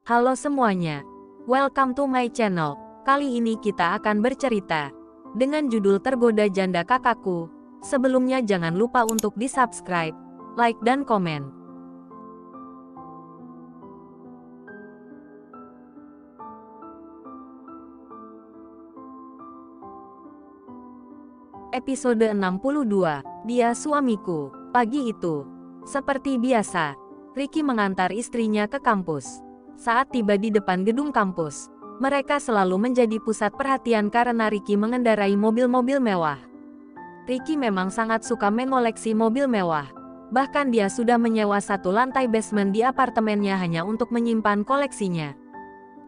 Halo semuanya, welcome to my channel. Kali ini kita akan bercerita dengan judul Tergoda Janda Kakakku. Sebelumnya jangan lupa untuk di-subscribe, like dan komen. Episode 62, Dia Suamiku. Pagi itu, seperti biasa, Ricky mengantar istrinya ke kampus. Saat tiba di depan gedung kampus, mereka selalu menjadi pusat perhatian karena Ricky mengendarai mobil-mobil mewah. Ricky memang sangat suka mengoleksi mobil mewah. Bahkan dia sudah menyewa satu lantai basement di apartemennya hanya untuk menyimpan koleksinya.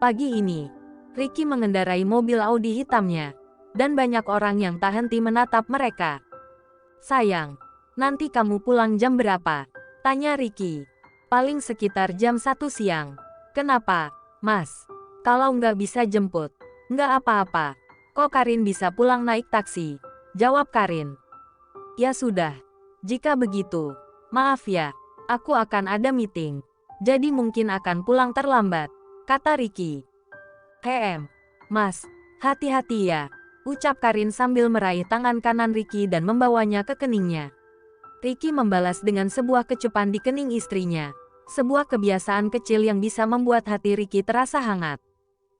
Pagi ini, Ricky mengendarai mobil Audi hitamnya, dan banyak orang yang tak henti menatap mereka. "Sayang, nanti kamu pulang jam berapa?" tanya Ricky. "Paling sekitar jam 1 siang. "Kenapa, Mas? Kalau nggak bisa jemput?" "Nggak apa-apa. Kok Karin bisa pulang naik taksi?" jawab Karin. "Ya sudah. Jika begitu, maaf ya, aku akan ada meeting. Jadi mungkin akan pulang terlambat," kata Ricky. Mas, hati-hati ya," ucap Karin sambil meraih tangan kanan Ricky dan membawanya ke keningnya. Ricky membalas dengan sebuah kecupan di kening istrinya. Sebuah kebiasaan kecil yang bisa membuat hati Ricky terasa hangat.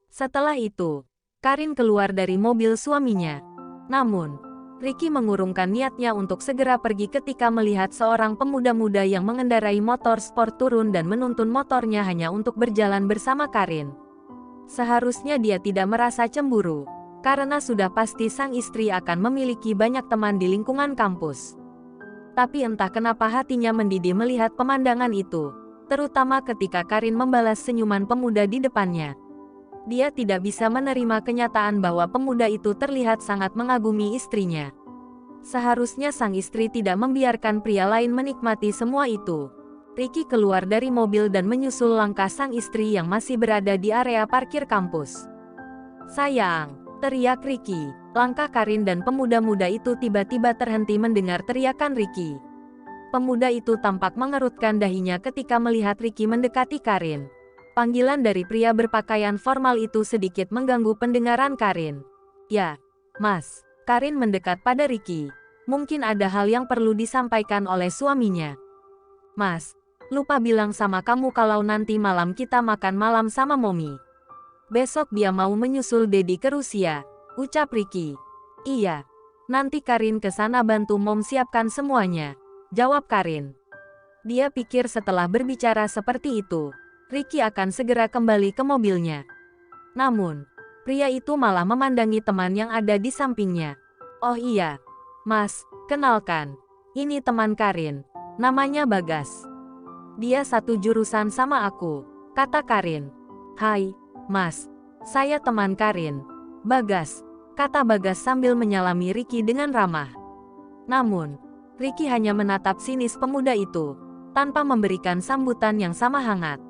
Setelah itu, Karin keluar dari mobil suaminya. Namun, Ricky mengurungkan niatnya untuk segera pergi ketika melihat seorang pemuda-muda yang mengendarai motor sport turun dan menuntun motornya hanya untuk berjalan bersama Karin. Seharusnya dia tidak merasa cemburu, karena sudah pasti sang istri akan memiliki banyak teman di lingkungan kampus. Tapi entah kenapa hatinya mendidih melihat pemandangan itu, terutama ketika Karin membalas senyuman pemuda di depannya. Dia tidak bisa menerima kenyataan bahwa pemuda itu terlihat sangat mengagumi istrinya. Seharusnya sang istri tidak membiarkan pria lain menikmati semua itu. Ricky keluar dari mobil dan menyusul langkah sang istri yang masih berada di area parkir kampus. "Sayang," teriak Ricky. Langkah Karin dan pemuda-muda itu tiba-tiba terhenti mendengar teriakan Ricky. Pemuda itu tampak mengerutkan dahinya ketika melihat Ricky mendekati Karin. Panggilan dari pria berpakaian formal itu sedikit mengganggu pendengaran Karin. "Ya, Mas." Karin mendekat pada Ricky. Mungkin ada hal yang perlu disampaikan oleh suaminya. "Mas, lupa bilang sama kamu kalau nanti malam kita makan malam sama Momi. Besok dia mau menyusul Dedi ke Rusia," ucap Ricky. "Iya, nanti Karin ke sana bantu Mom siapkan semuanya," jawab Karin. Dia pikir setelah berbicara seperti itu, Ricky akan segera kembali ke mobilnya. Namun, pria itu malah memandangi teman yang ada di sampingnya. "Oh iya, Mas, kenalkan. Ini teman Karin. Namanya Bagas. Dia satu jurusan sama aku," kata Karin. "Hai, Mas. Saya teman Karin, Bagas," kata Bagas sambil menyalami Ricky dengan ramah. Namun, Ricky hanya menatap sinis pemuda itu, tanpa memberikan sambutan yang sama hangat.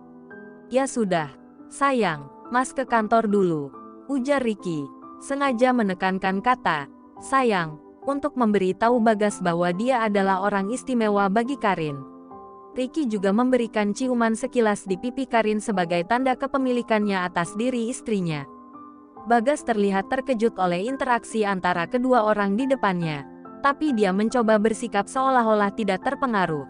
"Ya sudah, sayang, Mas ke kantor dulu," ujar Ricky, sengaja menekankan kata "sayang" untuk memberitahu Bagas bahwa dia adalah orang istimewa bagi Karin. Ricky juga memberikan ciuman sekilas di pipi Karin sebagai tanda kepemilikannya atas diri istrinya. Bagas terlihat terkejut oleh interaksi antara kedua orang di depannya. Tapi dia mencoba bersikap seolah-olah tidak terpengaruh.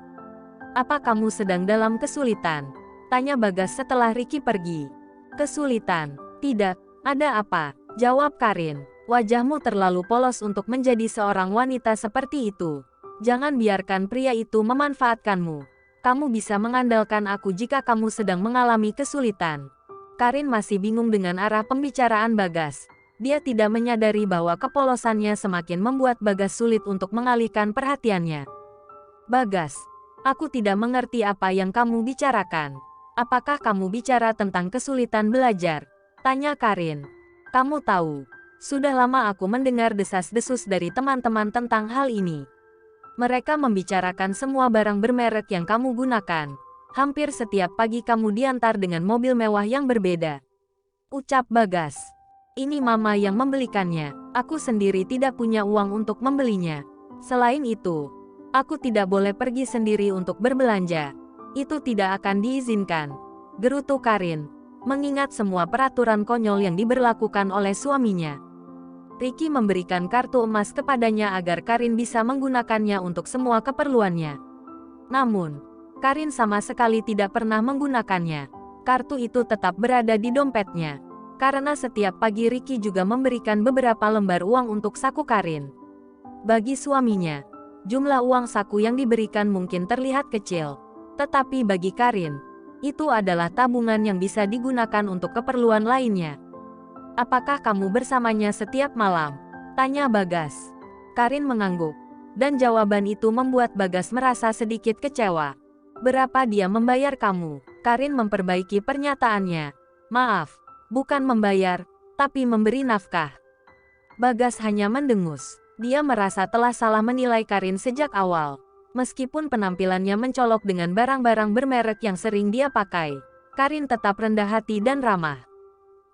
"Apa kamu sedang dalam kesulitan?" tanya Bagas setelah Ricky pergi. "Kesulitan? Tidak, ada apa?" jawab Karin. "Wajahmu terlalu polos untuk menjadi seorang wanita seperti itu. Jangan biarkan pria itu memanfaatkanmu. Kamu bisa mengandalkan aku jika kamu sedang mengalami kesulitan." Karin masih bingung dengan arah pembicaraan Bagas. Dia tidak menyadari bahwa kepolosannya semakin membuat Bagas sulit untuk mengalihkan perhatiannya. "Bagas, aku tidak mengerti apa yang kamu bicarakan. Apakah kamu bicara tentang kesulitan belajar?" tanya Karin. "Kamu tahu, sudah lama aku mendengar desas-desus dari teman-teman tentang hal ini. Mereka membicarakan semua barang bermerek yang kamu gunakan. Hampir setiap pagi kamu diantar dengan mobil mewah yang berbeda," ucap Bagas. "Ini Mama yang membelikannya. Aku sendiri tidak punya uang untuk membelinya. Selain itu, aku tidak boleh pergi sendiri untuk berbelanja. Itu tidak akan diizinkan," gerutu Karin. mengingat semua peraturan konyol yang diberlakukan oleh suaminya. Ricky memberikan kartu emas kepadanya agar Karin bisa menggunakannya untuk semua keperluannya. Namun, Karin sama sekali tidak pernah menggunakannya. Kartu itu tetap berada di dompetnya. Karena setiap pagi Ricky juga memberikan beberapa lembar uang untuk saku Karin. Bagi suaminya, jumlah uang saku yang diberikan mungkin terlihat kecil. Tetapi bagi Karin, itu adalah tabungan yang bisa digunakan untuk keperluan lainnya. "Apakah kamu bersamanya setiap malam?" tanya Bagas. Karin mengangguk, dan jawaban itu membuat Bagas merasa sedikit kecewa. "Berapa dia membayar kamu?" Karin memperbaiki pernyataannya. "Maaf, bukan membayar, tapi memberi nafkah." Bagas hanya mendengus. Dia merasa telah salah menilai Karin sejak awal. Meskipun penampilannya mencolok dengan barang-barang bermerek yang sering dia pakai, Karin tetap rendah hati dan ramah.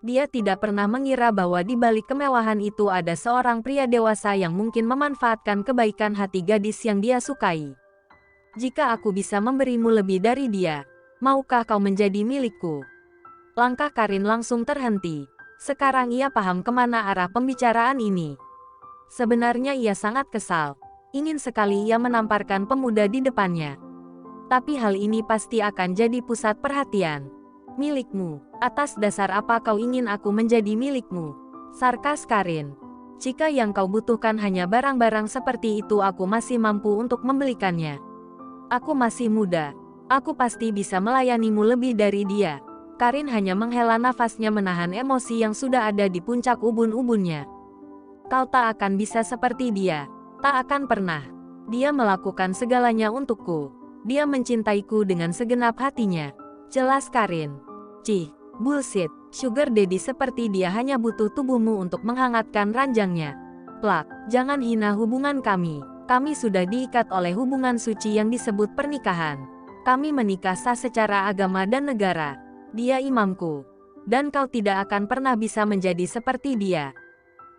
Dia tidak pernah mengira bahwa di balik kemewahan itu ada seorang pria dewasa yang mungkin memanfaatkan kebaikan hati gadis yang dia sukai. "Jika aku bisa memberimu lebih dari dia, maukah kau menjadi milikku?" Langkah Karin langsung terhenti. Sekarang ia paham kemana arah pembicaraan ini. Sebenarnya ia sangat kesal. Ingin sekali ia menamparkan pemuda di depannya. Tapi hal ini pasti akan jadi pusat perhatian. "Milikmu, atas dasar apa kau ingin aku menjadi milikmu?" sarkas Karin. "Jika yang kau butuhkan hanya barang-barang seperti itu, aku masih mampu untuk membelikannya. Aku masih muda. Aku pasti bisa melayanimu lebih dari dia." Karin hanya menghela nafasnya menahan emosi yang sudah ada di puncak ubun-ubunnya. "Kau tak akan bisa seperti dia. Tak akan pernah. Dia melakukan segalanya untukku. Dia mencintaiku dengan segenap hatinya," jelas Karin. "Cih, bullshit. Sugar daddy seperti dia hanya butuh tubuhmu untuk menghangatkan ranjangnya. Plak, jangan hina hubungan kami. Kami sudah diikat oleh hubungan suci yang disebut pernikahan. Kami menikah sah secara agama dan negara. Dia imamku. Dan kau tidak akan pernah bisa menjadi seperti dia.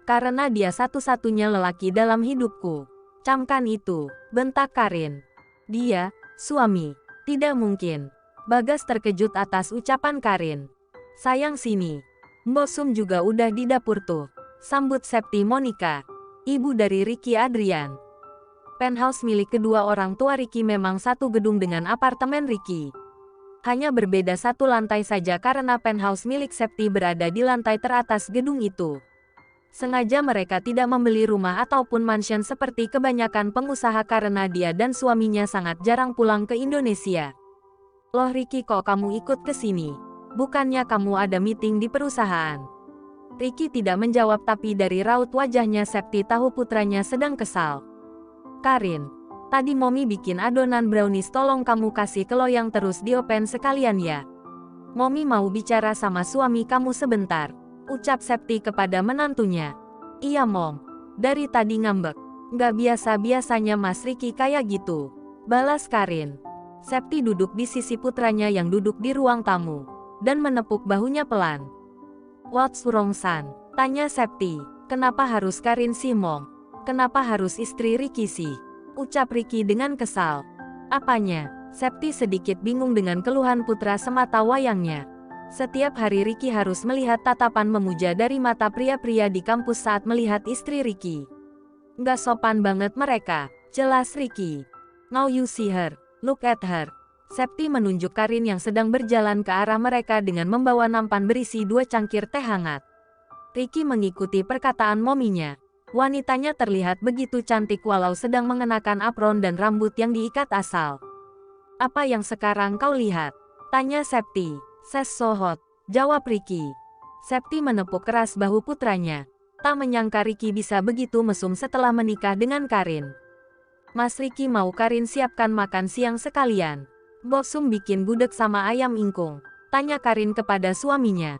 Karena dia satu-satunya lelaki dalam hidupku." "Camkan itu," bentak Karin. "Dia, suami. Tidak mungkin." Bagas terkejut atas ucapan Karin. "Sayang sini. Mbok Sum juga udah di dapur tuh," sambut Septi Monica, ibu dari Ricky Adrian. Penthouse milik kedua orang tua Ricky memang satu gedung dengan apartemen Ricky. Hanya berbeda satu lantai saja karena penthouse milik Septi berada di lantai teratas gedung itu. Sengaja mereka tidak membeli rumah ataupun mansion seperti kebanyakan pengusaha karena dia dan suaminya sangat jarang pulang ke Indonesia. "Loh Ricky, kok kamu ikut ke sini? Bukannya kamu ada meeting di perusahaan?" Ricky tidak menjawab, tapi dari raut wajahnya Septi tahu putranya sedang kesal. "Karin, tadi Mommy bikin adonan brownies, tolong kamu kasih ke loyang terus di oven sekalian ya. Mommy mau bicara sama suami kamu sebentar," ucap Septi kepada menantunya. "Iya Mom, dari tadi ngambek. Nggak biasa-biasanya Mas Ricky kayak gitu," balas Karin. Septi duduk di sisi putranya yang duduk di ruang tamu, dan menepuk bahunya pelan. "What's wrong son?" tanya Septi. "Kenapa harus Karin sih Mom? Kenapa harus istri Ricky sih?" ucap Ricky dengan kesal. "Apanya?" Septi sedikit bingung dengan keluhan putra semata wayangnya. Setiap hari Ricky harus melihat tatapan memuja dari mata pria-pria di kampus saat melihat istri Ricky. "Nggak sopan banget mereka," jelas Ricky. "Now you see her. Look at her." Septi menunjuk Karin yang sedang berjalan ke arah mereka dengan membawa nampan berisi 2 cangkir teh hangat. Ricky mengikuti perkataan mominya. Wanitanya terlihat begitu cantik walau sedang mengenakan apron dan rambut yang diikat asal. "Apa yang sekarang kau lihat?" tanya Septi. "Ses so hot," jawab Ricky. Septi menepuk keras bahu putranya. Tak menyangka Ricky bisa begitu mesum setelah menikah dengan Karin. "Mas Ricky mau Karin siapkan makan siang sekalian. Mbok Sum bikin gudeg sama ayam ingkung," tanya Karin kepada suaminya.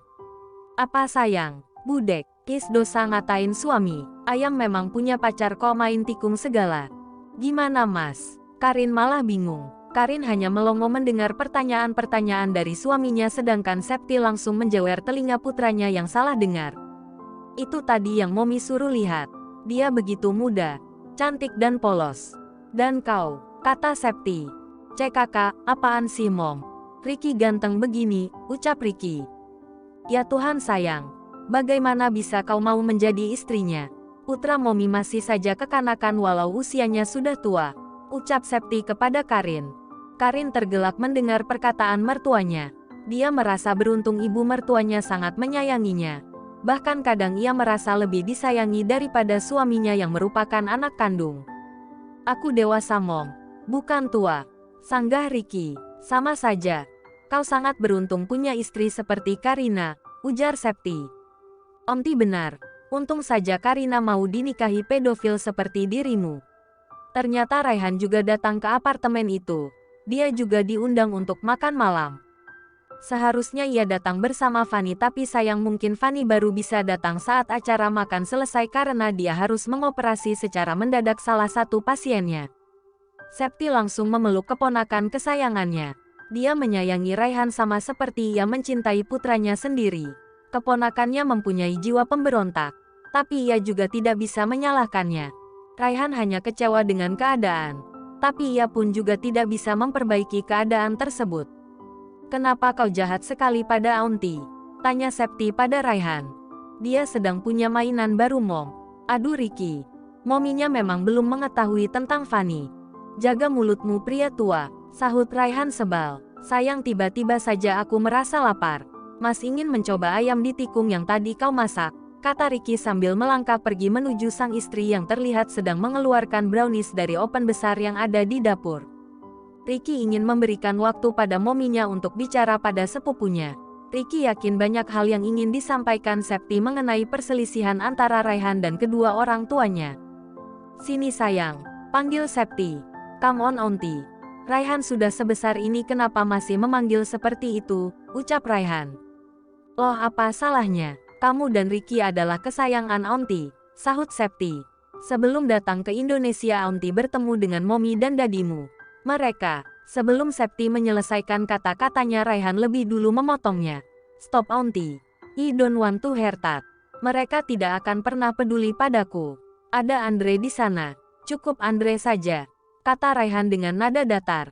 "Apa sayang, budek? Kis dosa ngatain suami. Ayam memang punya pacar kok main tikung segala. Gimana Mas?" Karin malah bingung. Karin hanya melongo mendengar pertanyaan-pertanyaan dari suaminya, sedangkan Septi langsung menjewer telinga putranya yang salah dengar. "Itu tadi yang Mommy suruh lihat. Dia begitu muda, cantik dan polos. Dan kau," kata Septi. "CKK, apaan sih Mom? Ricky ganteng begini," ucap Ricky. Ya Tuhan sayang, bagaimana bisa kau mau menjadi istrinya? Putra Momi masih saja kekanakan walau usianya sudah tua, ucap Septi kepada Karin. Karin tergelak mendengar perkataan mertuanya. Dia merasa beruntung ibu mertuanya sangat menyayanginya. Bahkan kadang ia merasa lebih disayangi daripada suaminya yang merupakan anak kandung. Aku dewasa Mom, bukan tua, sanggah Ricky. Sama saja, kau sangat beruntung punya istri seperti Karina, ujar Septi. Omti benar. Untung saja Karina mau dinikahi pedofil seperti dirimu. Ternyata Raihan juga datang ke apartemen itu. Dia juga diundang untuk makan malam. Seharusnya ia datang bersama Fanny, tapi sayang mungkin Fanny baru bisa datang saat acara makan selesai karena dia harus mengoperasi secara mendadak salah satu pasiennya. Septi langsung memeluk keponakan kesayangannya. Dia menyayangi Raihan sama seperti ia mencintai putranya sendiri. Keponakannya mempunyai jiwa pemberontak, tapi ia juga tidak bisa menyalahkannya. Raihan hanya kecewa dengan keadaan, tapi ia pun juga tidak bisa memperbaiki keadaan tersebut. Kenapa kau jahat sekali pada Aunty? Tanya Septi pada Raihan. Dia sedang punya mainan baru Mom. Aduh Ricky, mominya memang belum mengetahui tentang Fanny. Jaga mulutmu pria tua, sahut Raihan sebal. Sayang tiba-tiba saja aku merasa lapar. Mas ingin mencoba ayam di tikung yang tadi kau masak, kata Ricky sambil melangkah pergi menuju sang istri yang terlihat sedang mengeluarkan brownies dari oven besar yang ada di dapur. Ricky ingin memberikan waktu pada mominya untuk bicara pada sepupunya. Ricky yakin banyak hal yang ingin disampaikan Septi mengenai perselisihan antara Raihan dan kedua orang tuanya. Sini sayang, panggil Septi. Come on Aunty. Raihan sudah sebesar ini kenapa masih memanggil seperti itu, ucap Raihan. Loh apa salahnya? Kamu dan Ricky adalah kesayangan Aunty, sahut Septi. Sebelum datang ke Indonesia Aunty bertemu dengan Momi dan Dadimu. Mereka, sebelum Septi menyelesaikan kata-katanya Raihan lebih dulu memotongnya. Stop Aunty. I don't want to hear that. Mereka tidak akan pernah peduli padaku. Ada Andre di sana. Cukup Andre saja, kata Raihan dengan nada datar.